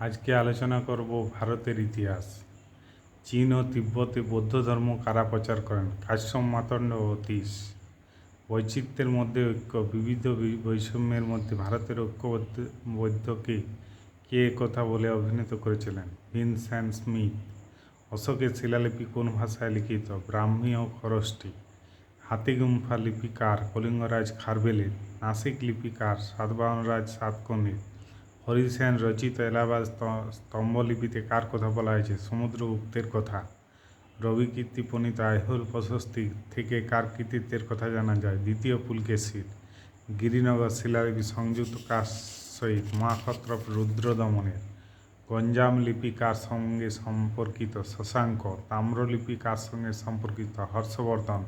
আজকে আলোচনা করব ভারতের ইতিহাস। চীন ও তিব্বতে বৌদ্ধ ধর্ম কারা প্রচার করেন? কাশ্যপ, মার্তণ্ড ও অতীশ। বৈচিত্র্যের মধ্যে ঐক্য, বিবিধ বৈষম্যের মধ্যে ভারতের ঐক্যবদ্ধকে কে কথা বলে অভিহিত করেছিলেন? Vincent Smith. অশোকের শিলালিপি কোন ভাষায় লিখিত? ব্রাহ্মী ও খরষ্টি। হাতিগুম্ফা লিপি কার? কলিঙ্গরাজ খারবেলের। নাসিক লিপি কার? সাতবাহন সাতকর্ণীর। হরি সেন রচিত এলাহাবাদ স্তম্ভলিপিতে কার কথা বলা হয়েছে? সমুদ্রগুপ্তের কথা। রবিকীর্তি প্রণীত আইহোল প্রশস্তি থেকে কার কৃতিত্বের কথা জানা যায়? দ্বিতীয় পুলকেশীর। গিরিনগর শিলালিপি সংযুক্ত কার সহিত? মহাক্ষত্রপ রুদ্রদমনের। গঞ্জাম লিপি কার সঙ্গে সম্পর্কিত? শশাঙ্ক। তাম্রলিপি কার সঙ্গে সম্পর্কিত? হর্ষবর্ধন।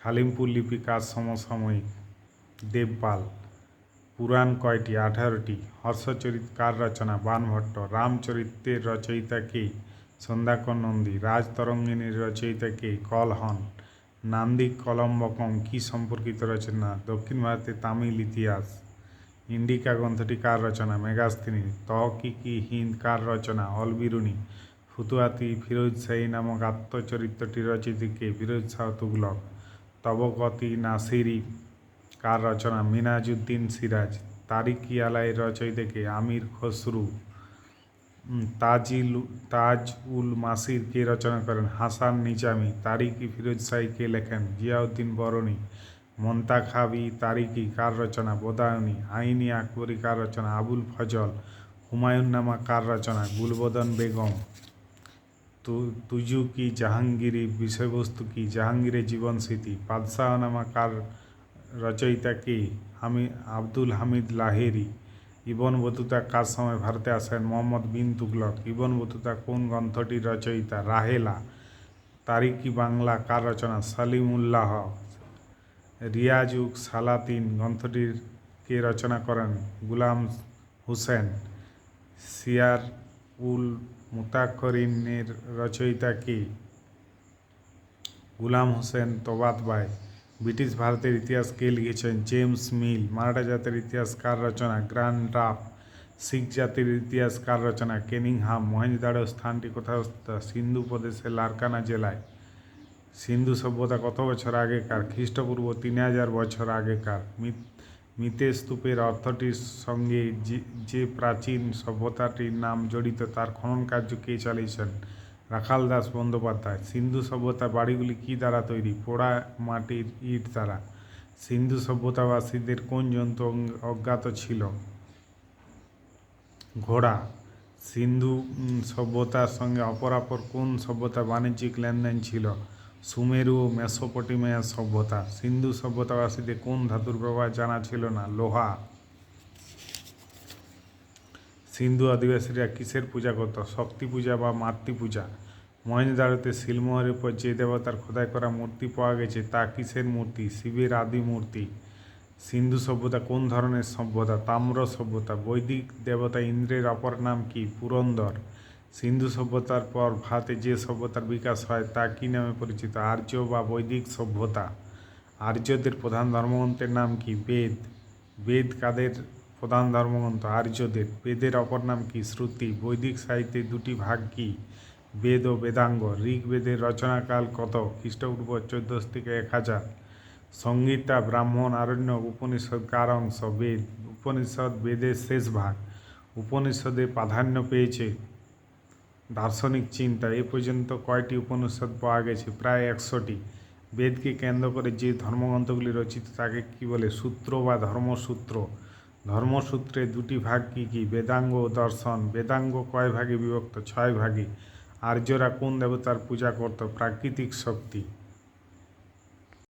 কালিমপুর লিপি কার সমসাময়িক? দেবপাল। পুরাণ কয়টি? 18টি। হর্ষচরিত কার রচনা? বাণভট্ট। রামচরিত্রের রচয়িতা কে? সন্ধ্যাকর নন্দী। রাজতরঙ্গিনীর রচয়িতা কে? কলহন। নান্দি কলম্বকম কি সম্পর্কিত রচনা? দক্ষিণ ভারতের তামিল ইতিহাস। ইন্ডিকা গ্রন্থটি কার রচনা? মেগাস্তিনী। তহকিকি হিন্দ কার রচনা? অলবিরুনি। ফুতুয়াতি ফিরোজ শাহী নামক আত্মচরিত্রটি রচিত কে? ফিরোজ শাহ তুগলক। তবকতি নাসিরি কার রচনা? মিনাজউদ্দিন সিরাজ। তারিক-ই আলাইয়ের রচয়িতা কে? আমির খসরু। তাজ উল মাসির কে রচনা করেন? হাসান নিজামি। তারিক-ই ফিরোজ শাহী কে লেখেন? জিয়াউদ্দিন বরনী। মন্তাখাবি তারিকি কার রচনা? বদায়ুনী। আইনি আকবরী কার রচনা? আবুল ফজল। হুমায়ুন্নামা কার রচনা? গুলবদন বেগম। তুজুকি জাহাঙ্গীরি বিষয়বস্তু কি? জাহাঙ্গীরের জীবনস্মৃতি। বাদশাহনামা কার রচয়িতা কে? আব্দুল হামিদ লাহেরি। ইবন বতুতা কার সময় ভারতে আসেন? মোহাম্মদ বিন তুগলক। ইবন বতুতা কোন গ্রন্থটির রচয়িতা? রাহেলা। তারিকি বাংলা কার রচনা? সলিমুল্লাহ। রিয়াজুক সালাতিন গ্রন্থটির কে রচনা করেন? গুলাম হুসেন। সিয়ার উল মুতাক্ষরিনের রচয়িতা কে? গুলাম হোসেন তোবাতবাই। ব্রিটিশ ভারতের ইতিহাস কে লিখেছেন? জেমস মিল। মারাঠা জাতির ইতিহাস কার রচনা? Grand rough. শিখ জাতির ইতিহাস কার রচনা? কেনিংহাম। মহেঞ্জোদারো স্থানটি কোথায় অবস্থিত? সিন্ধু প্রদেশের লারকানা জেলায়। সিন্ধু সভ্যতা কত বছর আগেকার? খ্রিস্টপূর্ব 3000 বছর আগেকার। মিতে স্তূপের অর্থটির সঙ্গে যে প্রাচীন সভ্যতাটির নাম জড়িত তার খনন কার্য কে চালিয়েছেন? রাখাল দাস বন্দ্যোপাধ্যায়। সিন্ধু সভ্যতার বাড়িগুলি কী দ্বারা তৈরি? পোড়া মাটির ইট দ্বারা। সিন্ধু সভ্যতাবাসীদের কোন জন্তু অজ্ঞাত ছিল? ঘোড়া। সিন্ধু সভ্যতার সঙ্গে অপরাপর কোন সভ্যতার বাণিজ্যিক লেনদেন ছিল? সুমেরু ও মেসোপটেমিয়া সভ্যতা। সিন্ধু সভ্যতাবাসীদের কোন ধাতুর ব্যবহার জানা ছিল না? লোহা। সিন্ধু আদিবাসীরা কিসের পূজা করত? শক্তি পূজা বা মাতৃ পূজা। মহেঞ্জোদারোতে শিলমোহরের পর যে দেবতার খোদাই করা মূর্তি পাওয়া গেছে তা কিসের মূর্তি? শিবের আদি মূর্তি। সিন্ধু সভ্যতা কোন ধরনের সভ্যতা? তাম্র সভ্যতা। বৈদিক দেবতা ইন্দ্রের অপর নাম কি? পুরন্দর। সিন্ধু সভ্যতার পর ভারতে যে সভ্যতার বিকাশ হয় তা কী নামে পরিচিত? আর্য বা বৈদিক সভ্যতা। আর্যদের প্রধান ধর্মগ্রন্থের নাম কি? বেদ। বেদ কাদের প্রধান ধর্মগ্রন্থ? আর্যদের। বেদের অপর নাম কি? শ্রুতি। বৈদিক সাহিত্যের দুটি ভাগ কি? বেদ ও বেদাঙ্গ। ঋগ্বেদের রচনাকাল কত? খ্রিস্টপূর্ব 1400 থেকে 1000। সংহিতা, ব্রাহ্মণ, আরণ্যক, উপনিষদ কার অংশ? বেদ। উপনিষদ বেদের শেষ ভাগ। উপনিষদে প্রাধান্য পেয়েছে দার্শনিক চিন্তা। এ পর্যন্ত কয়টি উপনিষদ পাওয়া গেছে? প্রায় 100টি। বেদকে কেন্দ্র করে যে ধর্মগ্রন্থগুলি রচিত তাকে কি বলে? সূত্র বা ধর্মসূত্র। ধর্মসূত্রের দুটি ভাগ কি কি? বেদাঙ্গ ও দর্শন। বেদাঙ্গ কয় ভাগে বিভক্ত? 6 ভাগে। আর্যরা কোন দেবতার পূজা করত? প্রাকৃতিক শক্তি।